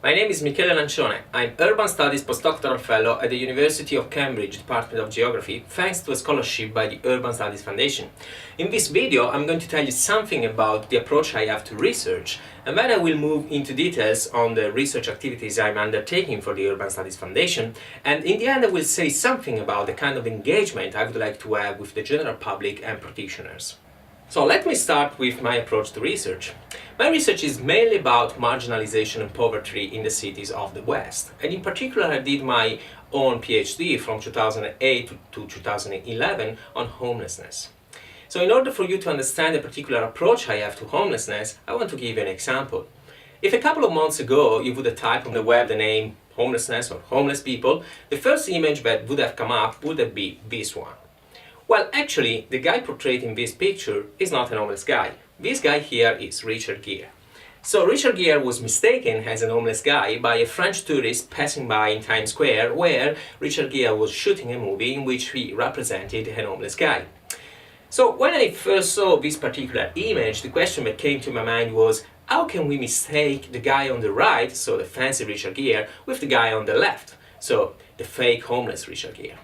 My name is Michele Lancione. I'm Urban Studies PostDoctoral Fellow at the University of Cambridge Department of Geography, thanks to a scholarship by the Urban Studies Foundation. In this video, I'm going to tell you something about the approach I have to research, and then I will move into details on the research activities I'm undertaking for the Urban Studies Foundation, and in the end I will say something about the kind of engagement I would like to have with the general public and practitioners. So let me start with my approach to research. My research is mainly about marginalization and poverty in the cities of the West. And in particular, I did my own PhD from 2008 to 2011 on homelessness. So in order for you to understand the particular approach I have to homelessness, I want to give you an example. If a couple of months ago you would have typed on the web the name homelessness or homeless people, the first image that would have come up would have been this one. Well, actually, the guy portrayed in this picture is not an homeless guy. This guy here is Richard Gere. So Richard Gere was mistaken as an homeless guy by a French tourist passing by in Times Square, where Richard Gere was shooting a movie in which he represented an homeless guy. So when I first saw this particular image, the question that came to my mind was, how can we mistake the guy on the right, so the fancy Richard Gere, with the guy on the left, so the fake homeless Richard Gere?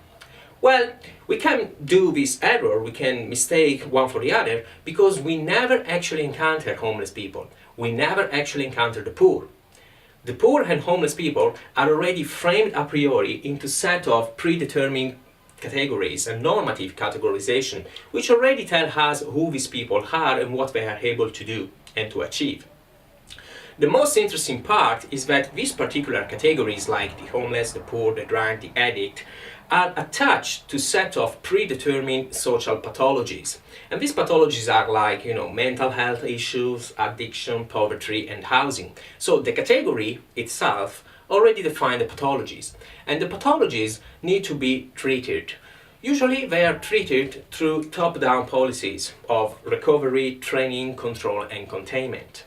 Well, we can do this error, we can mistake one for the other, because we never actually encounter homeless people. We never actually encounter the poor. The poor and homeless people are already framed a priori into a set of predetermined categories and normative categorization, which already tell us who these people are and what they are able to do and to achieve. The most interesting part is that these particular categories, like the homeless, the poor, the drunk, the addict, are attached to a set of predetermined social pathologies. And these pathologies are like, mental health issues, addiction, poverty, and housing. So the category itself already defines the pathologies. And the pathologies need to be treated. Usually they are treated through top-down policies of recovery, training, control, and containment.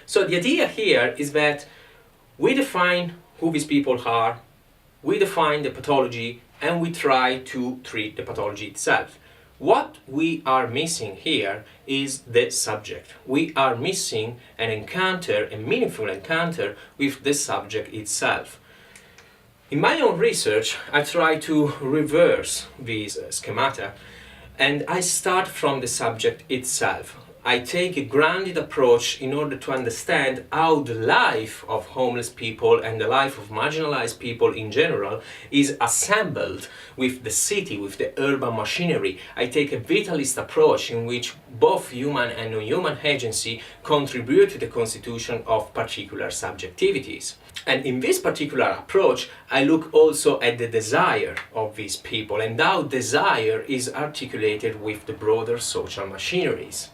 So the idea here is that we define who these people are, we define the pathology, and we try to treat the pathology itself. What we are missing here is the subject. We are missing an encounter, a meaningful encounter with the subject itself. In my own research, I try to reverse these schemata, and I start from the subject itself. I take a grounded approach in order to understand how the life of homeless people and the life of marginalized people in general is assembled with the city, with the urban machinery. I take a vitalist approach in which both human and non-human agency contribute to the constitution of particular subjectivities. And in this particular approach, I look also at the desire of these people and how desire is articulated with the broader social machineries.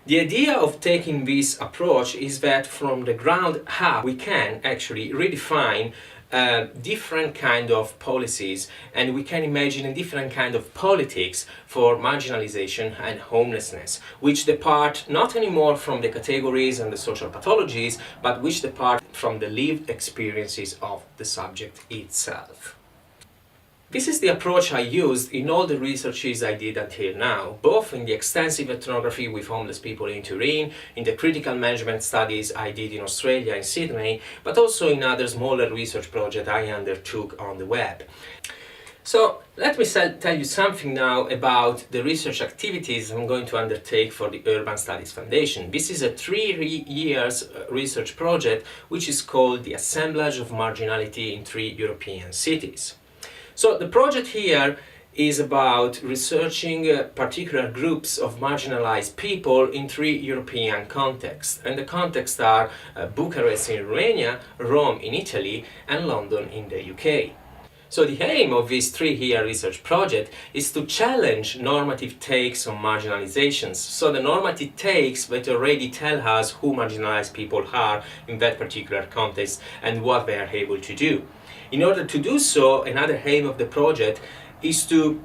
The idea of taking this approach is that from the ground up we can actually redefine different kind of policies, and we can imagine a different kind of politics for marginalization and homelessness, which depart not anymore from the categories and the social pathologies, but which depart from the lived experiences of the subject itself. This is the approach I used in all the researches I did until now, both in the extensive ethnography with homeless people in Turin, in the critical management studies I did in Australia and Sydney, but also in other smaller research projects I undertook on the web. So let me tell you something now about the research activities I'm going to undertake for the Urban Studies Foundation. This is a 3 years research project which is called the Assemblage of Marginality in 3 European cities. So the project here is about researching particular groups of marginalized people in 3 European contexts. And the contexts are Bucharest in Romania, Rome in Italy, and London in the UK. So the aim of this 3-year research project is to challenge normative takes on marginalizations. So the normative takes that already tell us who marginalized people are in that particular context and what they are able to do. In order to do so, another aim of the project is to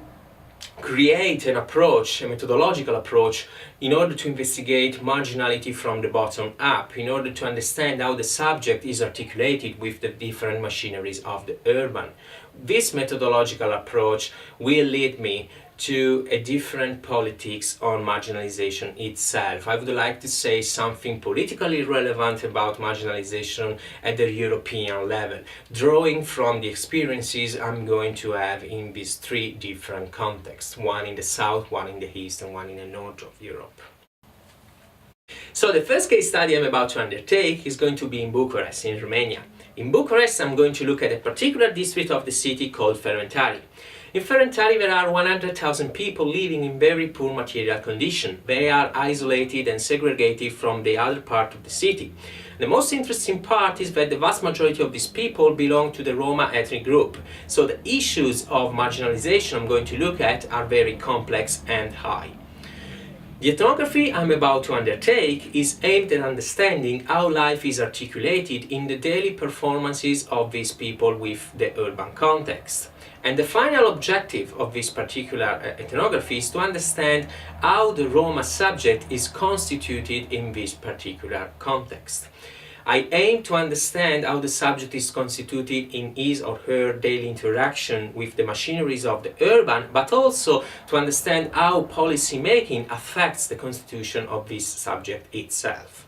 create an approach, a methodological approach, in order to investigate marginality from the bottom up, in order to understand how the subject is articulated with the different machineries of the urban. This methodological approach will lead me to a different politics on marginalization itself. I would like to say something politically relevant about marginalization at the European level, drawing from the experiences I'm going to have in these three different contexts, one in the south, one in the east, and one in the north of Europe. So the first case study I'm about to undertake is going to be in Bucharest, in Romania. In Bucharest, I'm going to look at a particular district of the city called Ferencváros. In Ferencváros, there are 100,000 people living in very poor material condition. They are isolated and segregated from the other part of the city. The most interesting part is that the vast majority of these people belong to the Roma ethnic group. So the issues of marginalization I'm going to look at are very complex and high. The ethnography I'm about to undertake is aimed at understanding how life is articulated in the daily performances of these people with the urban context. And the final objective of this particular ethnography is to understand how the Roma subject is constituted in this particular context. I aim to understand how the subject is constituted in his or her daily interaction with the machineries of the urban, but also to understand how policy making affects the constitution of this subject itself.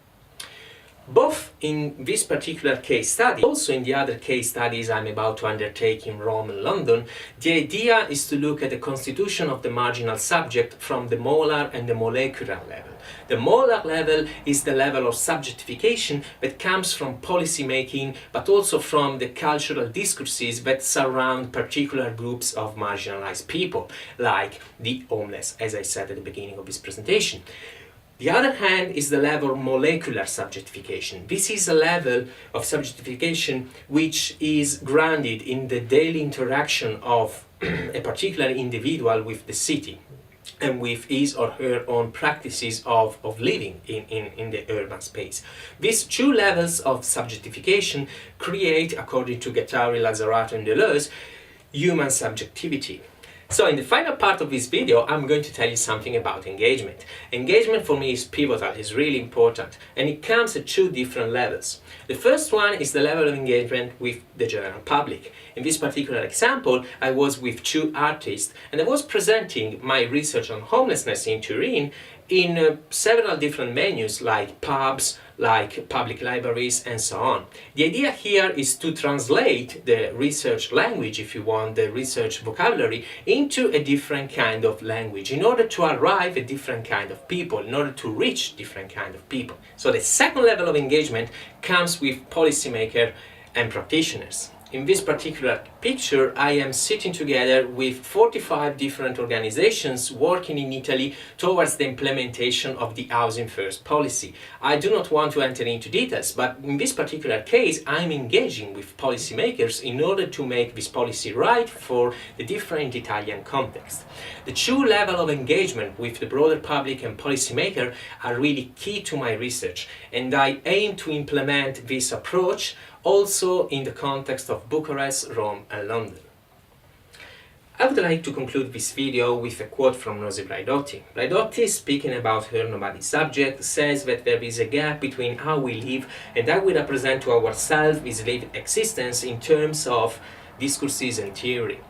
Both in this particular case study, also in the other case studies I'm about to undertake in Rome and London, the idea is to look at the constitution of the marginal subject from the molar and the molecular level. The molar level is the level of subjectification that comes from policy making, but also from the cultural discourses that surround particular groups of marginalized people, like the homeless, as I said at the beginning of this presentation. The other hand is the level of molecular subjectification. This is a level of subjectification which is grounded in the daily interaction of a particular individual with the city and with his or her own practices of living in the urban space. These two levels of subjectification create, according to Guattari, Lazzarato and Deleuze, human subjectivity. So in the final part of this video, I'm going to tell you something about engagement. Engagement for me is pivotal, is really important, and it comes at two different levels. The first one is the level of engagement with the general public. In this particular example, I was with two artists and I was presenting my research on homelessness in Turin in several different venues like pubs, like public libraries and so on. The idea here is to translate the research language, if you want, the research vocabulary, into a different kind of language in order to arrive at different kind of people, in order to reach different kind of people. So the second level of engagement comes with policymakers and practitioners. In this particular picture, I am sitting together with 45 different organizations working in Italy towards the implementation of the Housing First policy. I do not want to enter into details, but in this particular case, I'm engaging with policymakers in order to make this policy right for the different Italian context. The two levels of engagement with the broader public and policymaker are really key to my research, and I aim to implement this approach also in the context of Bucharest, Rome and London. I would like to conclude this video with a quote from Rosi Braidotti. Braidotti, speaking about her nomadic subject, says that there is a gap between how we live and how we represent to ourselves this lived existence in terms of discourses and theory.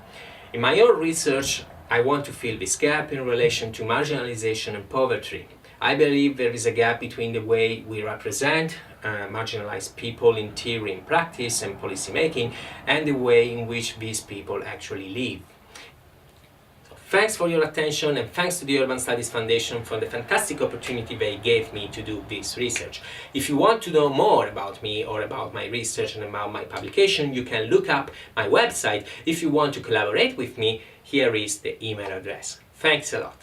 In my own research, I want to fill this gap in relation to marginalization and poverty. I believe there is a gap between the way we represent marginalized people in theory, in practice and policy making, and the way in which these people actually live. So thanks for your attention, and thanks to the Urban Studies Foundation for the fantastic opportunity they gave me to do this research. If you want to know more about me or about my research and about my publication, you can look up my website. If you want to collaborate with me, here is the email address. Thanks a lot.